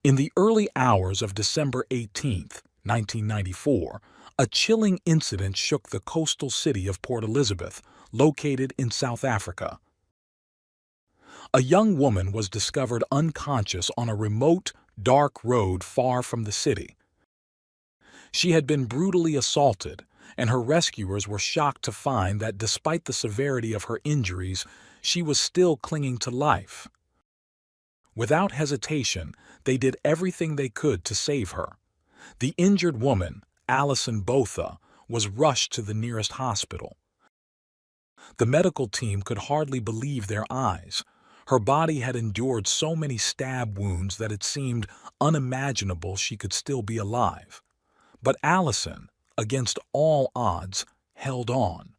In the early hours of December 18th, 1994, a chilling incident shook the coastal city of Port Elizabeth, located in South Africa. A young woman was discovered unconscious on a remote, dark road far from the city. She had been brutally assaulted, and her rescuers were shocked to find that despite the severity of her injuries, she was still clinging to life. Without hesitation, they did everything they could to save her. The injured woman, Alison Botha, was rushed to the nearest hospital. The medical team could hardly believe their eyes. Her body had endured so many stab wounds that it seemed unimaginable she could still be alive. But Alison, against all odds, held on.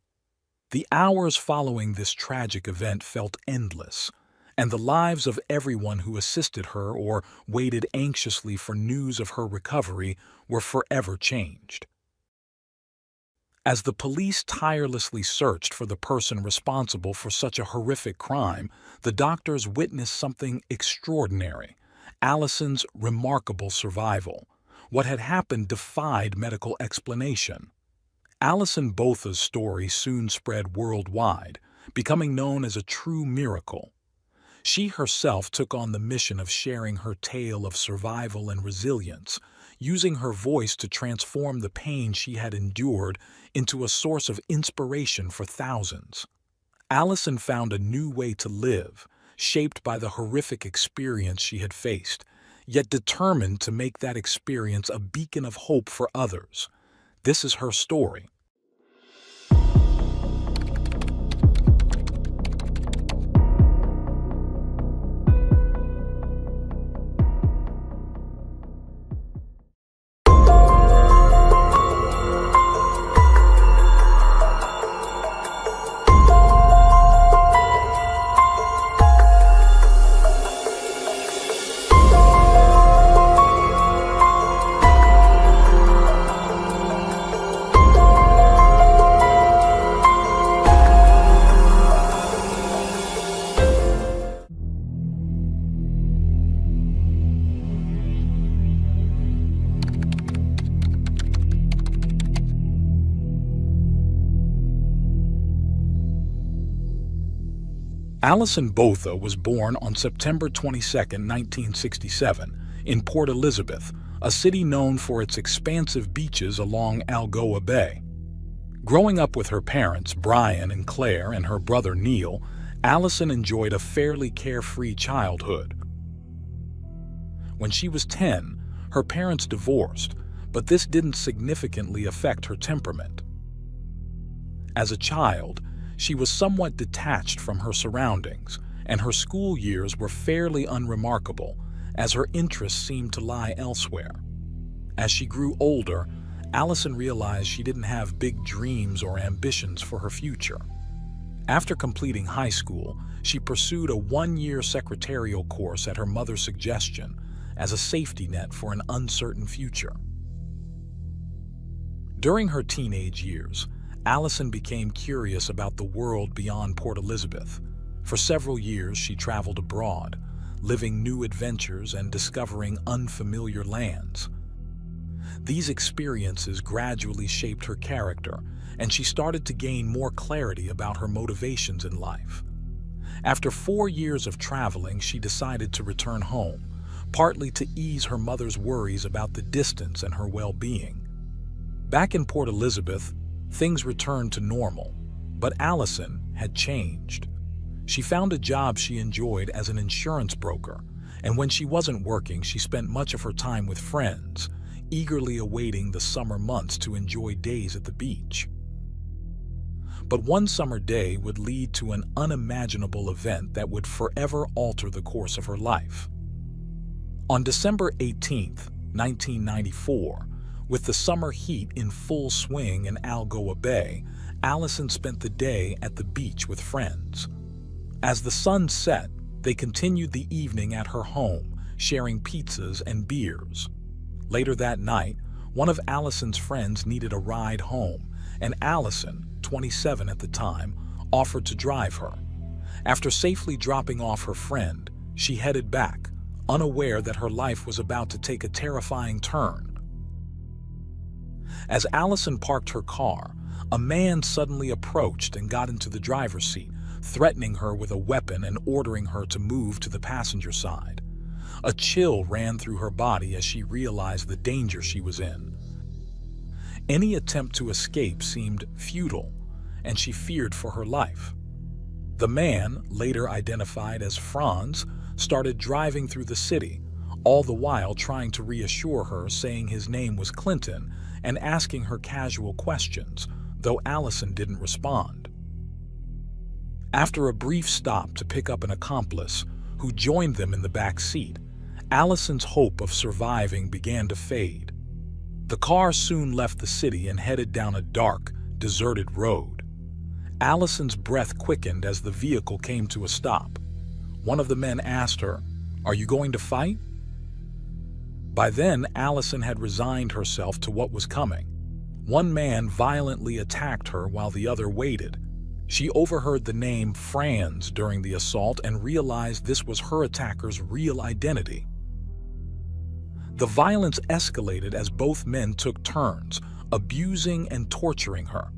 The hours following this tragic event felt endless, and the lives of everyone who assisted her or waited anxiously for news of her recovery were forever changed. As the police tirelessly searched for the person responsible for such a horrific crime, the doctors witnessed something extraordinary: Alison's remarkable survival. What had happened defied medical explanation. Alison Botha's story soon spread worldwide, becoming known as a true miracle. She herself took on the mission of sharing her tale of survival and resilience, using her voice to transform the pain she had endured into a source of inspiration for thousands. Alison found a new way to live, shaped by the horrific experience she had faced, yet determined to make that experience a beacon of hope for others. This is her story. Alison Botha was born on September 22, 1967, in Port Elizabeth, a city known for its expansive beaches along Algoa Bay. Growing up with her parents, Brian and Claire, and her brother Neil, Alison enjoyed a fairly carefree childhood. When she was 10, her parents divorced, but this didn't significantly affect her temperament. As a child, she was somewhat detached from her surroundings, and her school years were fairly unremarkable, as her interests seemed to lie elsewhere. As she grew older, Alison realized she didn't have big dreams or ambitions for her future. After completing high school, she pursued a one-year secretarial course at her mother's suggestion as a safety net for an uncertain future. During her teenage years, Alison became curious about the world beyond Port Elizabeth. For several years, she traveled abroad, living new adventures and discovering unfamiliar lands. These experiences gradually shaped her character, and she started to gain more clarity about her motivations in life. After 4 years of traveling, she decided to return home, partly to ease her mother's worries about the distance and her well-being. Back in Port Elizabeth, things returned to normal, but Alison had changed. She found a job she enjoyed as an insurance broker, and when she wasn't working, she spent much of her time with friends, eagerly awaiting the summer months to enjoy days at the beach. But one summer day would lead to an unimaginable event that would forever alter the course of her life. On December 18th, 1994, with the summer heat in full swing in Algoa Bay, Alison spent the day at the beach with friends. As the sun set, they continued the evening at her home, sharing pizzas and beers. Later that night, one of Alison's friends needed a ride home, and Alison, 27 at the time, offered to drive her. After safely dropping off her friend, she headed back, unaware that her life was about to take a terrifying turn. As Alison parked her car, a man suddenly approached and got into the driver's seat, threatening her with a weapon and ordering her to move to the passenger side. A chill ran through her body as she realized the danger she was in. Any attempt to escape seemed futile, and she feared for her life. The man, later identified as Franz, started driving through the city, all the while trying to reassure her, saying his name was Clinton and asking her casual questions, though Alison didn't respond. After a brief stop to pick up an accomplice, who joined them in the back seat, Alison's hope of surviving began to fade. The car soon left the city and headed down a dark, deserted road. Alison's breath quickened as the vehicle came to a stop. One of the men asked her, "Are you going to fight?" By then, Alison had resigned herself to what was coming. One man violently attacked her while the other waited. She overheard the name Franz during the assault and realized this was her attacker's real identity. The violence escalated as both men took turns, abusing and torturing her.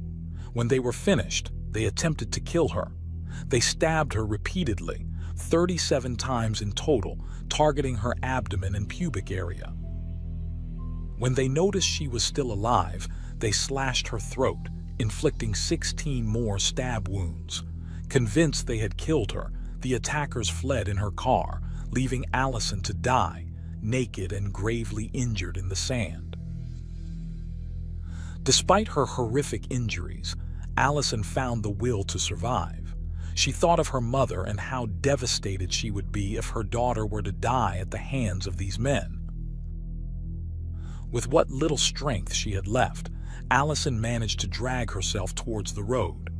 When they were finished, they attempted to kill her. They stabbed her repeatedly, 37 times in total, targeting her abdomen and pubic area. When they noticed she was still alive, they slashed her throat, inflicting 16 more stab wounds. Convinced they had killed her, the attackers fled in her car, leaving Alison to die, naked and gravely injured in the sand. Despite her horrific injuries, Alison found the will to survive. She thought of her mother and how devastated she would be if her daughter were to die at the hands of these men. With what little strength she had left, Alison managed to drag herself towards the road.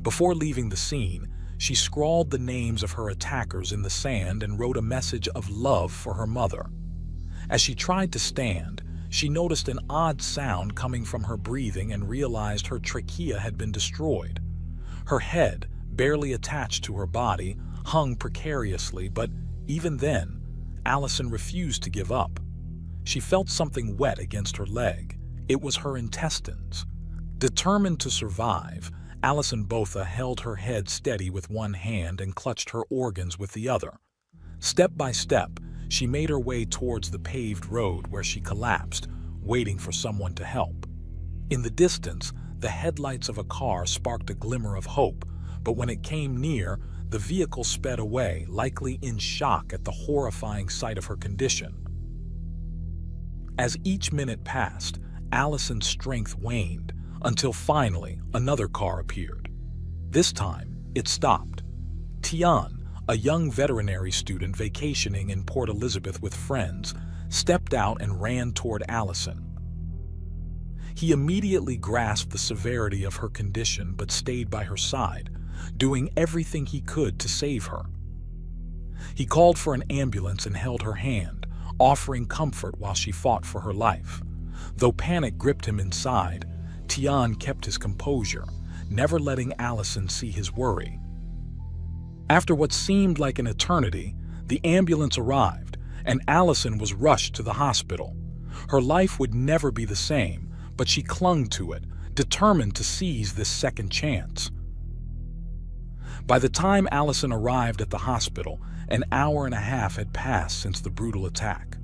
Before leaving the scene, she scrawled the names of her attackers in the sand and wrote a message of love for her mother. As she tried to stand, she noticed an odd sound coming from her breathing and realized her trachea had been destroyed. Her head, barely attached to her body, hung precariously, but even then, Alison refused to give up. She felt something wet against her leg. It was her intestines. Determined to survive, Alison Botha held her head steady with one hand and clutched her organs with the other. Step by step, she made her way towards the paved road where she collapsed, waiting for someone to help. In the distance, the headlights of a car sparked a glimmer of hope, but when it came near, the vehicle sped away, likely in shock at the horrifying sight of her condition. As each minute passed, Alison's strength waned, until finally another car appeared. This time, it stopped. Tian, a young veterinary student vacationing in Port Elizabeth with friends, stepped out and ran toward Alison. He immediately grasped the severity of her condition but stayed by her side, doing everything he could to save her. He called for an ambulance and held her hand, offering comfort while she fought for her life. Though panic gripped him inside, Tian kept his composure, never letting Alison see his worry. After what seemed like an eternity, the ambulance arrived, and Alison was rushed to the hospital. Her life would never be the same, but she clung to it, determined to seize this second chance. By the time Alison arrived at the hospital, an hour and a half had passed since the brutal attack.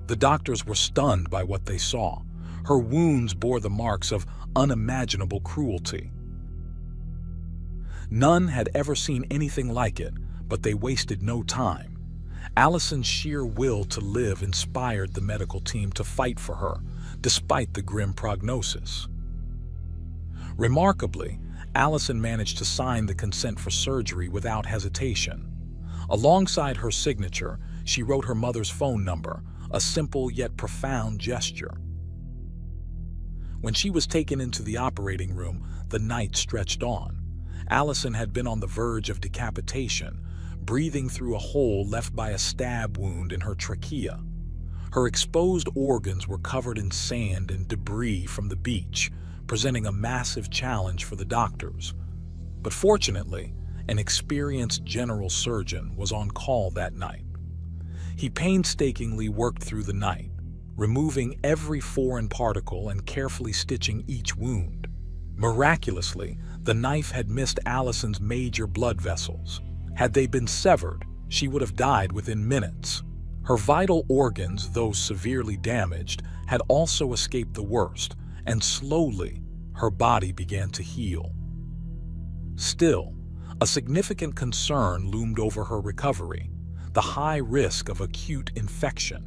The doctors were stunned by what they saw. Her wounds bore the marks of unimaginable cruelty. None had ever seen anything like it, but they wasted no time. Alison's sheer will to live inspired the medical team to fight for her, despite the grim prognosis. Remarkably, Alison managed to sign the consent for surgery without hesitation. Alongside her signature, she wrote her mother's phone number, a simple yet profound gesture. When she was taken into the operating room, the night stretched on. Alison had been on the verge of decapitation, breathing through a hole left by a stab wound in her trachea. Her exposed organs were covered in sand and debris from the beach, presenting a massive challenge for the doctors. But fortunately, an experienced general surgeon was on call that night. He painstakingly worked through the night, removing every foreign particle and carefully stitching each wound. Miraculously, the knife had missed Alison's major blood vessels. Had they been severed, she would have died within minutes. Her vital organs, though severely damaged, had also escaped the worst, and slowly, her body began to heal. Still, a significant concern loomed over her recovery: the high risk of acute infection.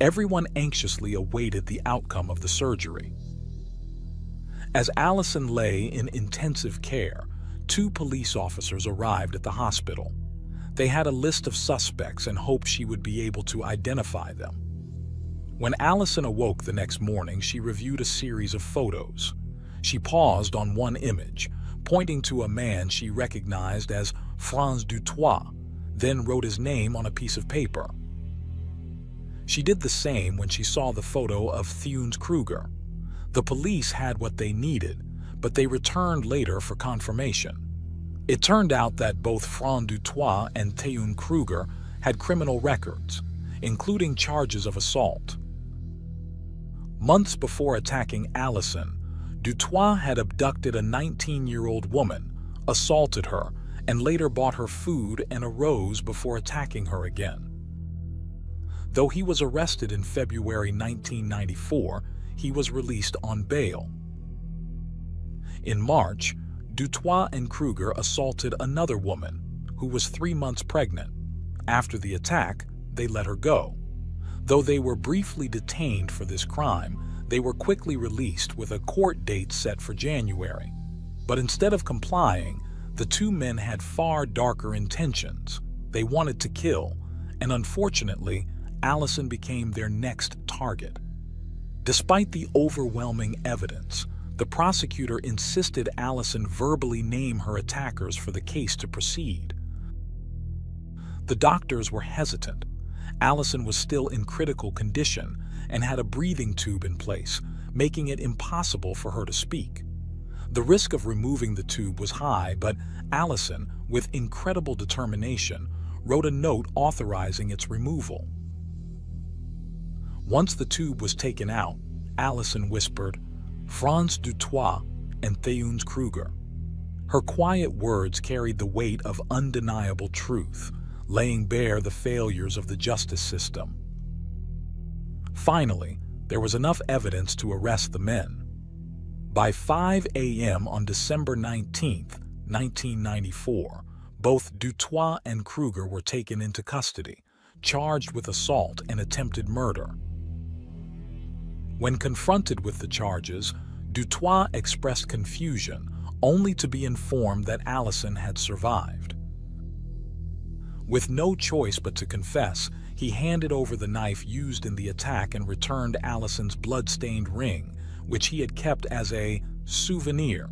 Everyone anxiously awaited the outcome of the surgery. As Alison lay in intensive care, 2 police officers arrived at the hospital. They had a list of suspects and hoped she would be able to identify them. When Alison awoke the next morning, she reviewed a series of photos. She paused on one image, pointing to a man she recognized as Franz Dutoit, then wrote his name on a piece of paper. She did the same when she saw the photo of Theuns Kruger. The police had what they needed, but they returned later for confirmation. It turned out that both Franz Dutoit and Theuns Kruger had criminal records, including charges of assault. Months before attacking Alison, Dutoit had abducted a 19-year-old woman, assaulted her, and later bought her food and a rose before attacking her again. Though he was arrested in February 1994, he was released on bail. In March, Dutoit and Kruger assaulted another woman who was 3 months pregnant. After the attack, they let her go. Though they were briefly detained for this crime, they were quickly released with a court date set for January. But instead of complying, the 2 men had far darker intentions. They wanted to kill, and unfortunately, Alison became their next target. Despite the overwhelming evidence, the prosecutor insisted Alison verbally name her attackers for the case to proceed. The doctors were hesitant. Alison was still in critical condition and had a breathing tube in place, making it impossible for her to speak. The risk of removing the tube was high, but Alison, with incredible determination, wrote a note authorizing its removal. Once the tube was taken out, Alison whispered, "Franz Dutoit and Theuns Kruger." Her quiet words carried the weight of undeniable truth, laying bare the failures of the justice system. Finally, there was enough evidence to arrest the men. By 5 a.m. on December 19, 1994, both Dutoit and Kruger were taken into custody, charged with assault and attempted murder. When confronted with the charges, Dutoit expressed confusion, only to be informed that Alison had survived. With no choice but to confess, he handed over the knife used in the attack and returned Alison's blood-stained ring, which he had kept as a souvenir.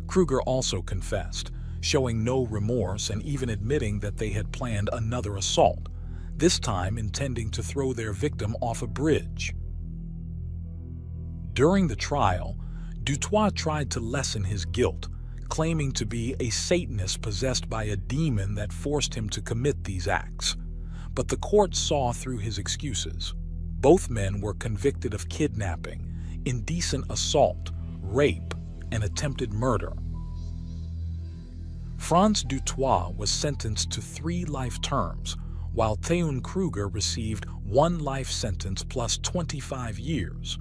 Kruger also confessed, showing no remorse and even admitting that they had planned another assault, this time intending to throw their victim off a bridge. During the trial, Dutoit tried to lessen his guilt, claiming to be a Satanist possessed by a demon that forced him to commit these acts. But the court saw through his excuses. Both men were convicted of kidnapping, indecent assault, rape, and attempted murder. Franz Dutoit was sentenced to 3 life terms, while Theuns Kruger received 1 life sentence plus 25 years.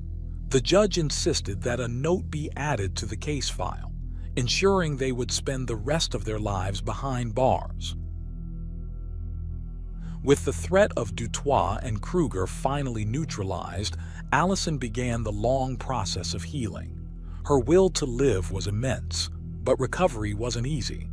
The judge insisted that a note be added to the case file, ensuring they would spend the rest of their lives behind bars. With the threat of Dutoit and Kruger finally neutralized, Alison began the long process of healing. Her will to live was immense, but recovery wasn't easy.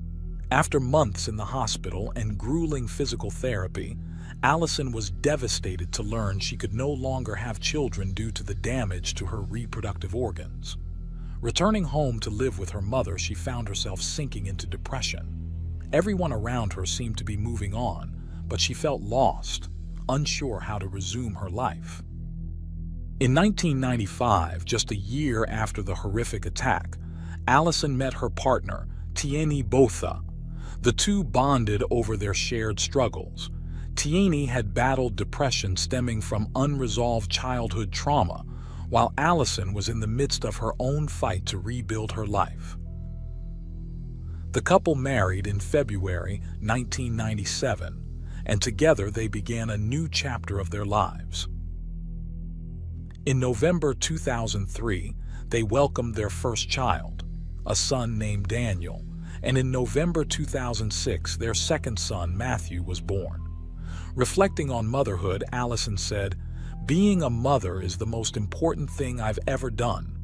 After months in the hospital and grueling physical therapy, Alison was devastated to learn she could no longer have children due to the damage to her reproductive organs. Returning home to live with her mother, she found herself sinking into depression. Everyone around her seemed to be moving on, but she felt lost, unsure how to resume her life. In 1995, just a year after the horrific attack, Alison met her partner, Botha. The two bonded over their shared struggles. Tieni had battled depression stemming from unresolved childhood trauma, while Alison was in the midst of her own fight to rebuild her life. The couple married in February 1997, and together they began a new chapter of their lives. In November 2003, they welcomed their first child, a son named Daniel, and in November 2006, their second son, Matthew, was born. Reflecting on motherhood, Alison said, "Being a mother is the most important thing I've ever done.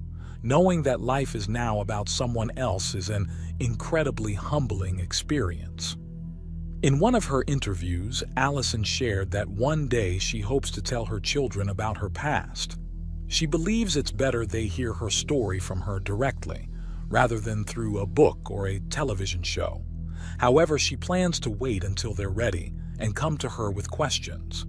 Knowing that life is now about someone else is an incredibly humbling experience." In one of her interviews, Alison shared that one day she hopes to tell her children about her past. She believes it's better they hear her story from her directly, rather than through a book or a television show. However, she plans to wait until they're ready and come to her with questions.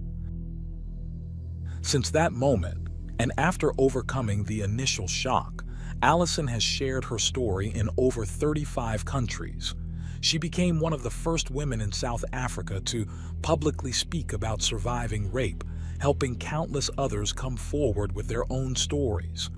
Since that moment, and after overcoming the initial shock, Alison has shared her story in over 35 countries. She became one of the first women in South Africa to publicly speak about surviving rape, helping countless others come forward with their own stories.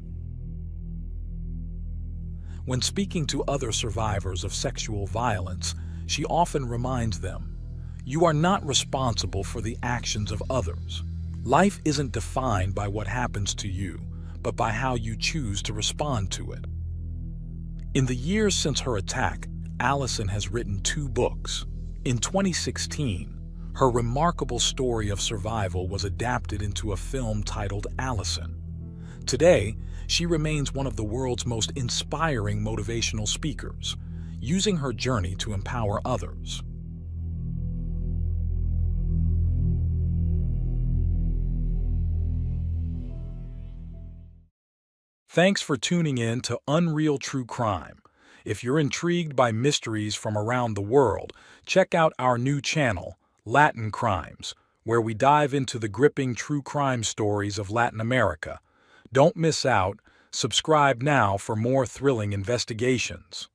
When speaking to other survivors of sexual violence, she often reminds them, "You are not responsible for the actions of others. Life isn't defined by what happens to you, but by how you choose to respond to it." In the years since her attack, Alison has written 2 books. In 2016, her remarkable story of survival was adapted into a film titled Alison. Today, she remains one of the world's most inspiring motivational speakers, using her journey to empower others. Thanks for tuning in to Unreal True Crime. If you're intrigued by mysteries from around the world, check out our new channel, Latin Crimes, where we dive into the gripping true crime stories of Latin America. Don't miss out. Subscribe now for more thrilling investigations.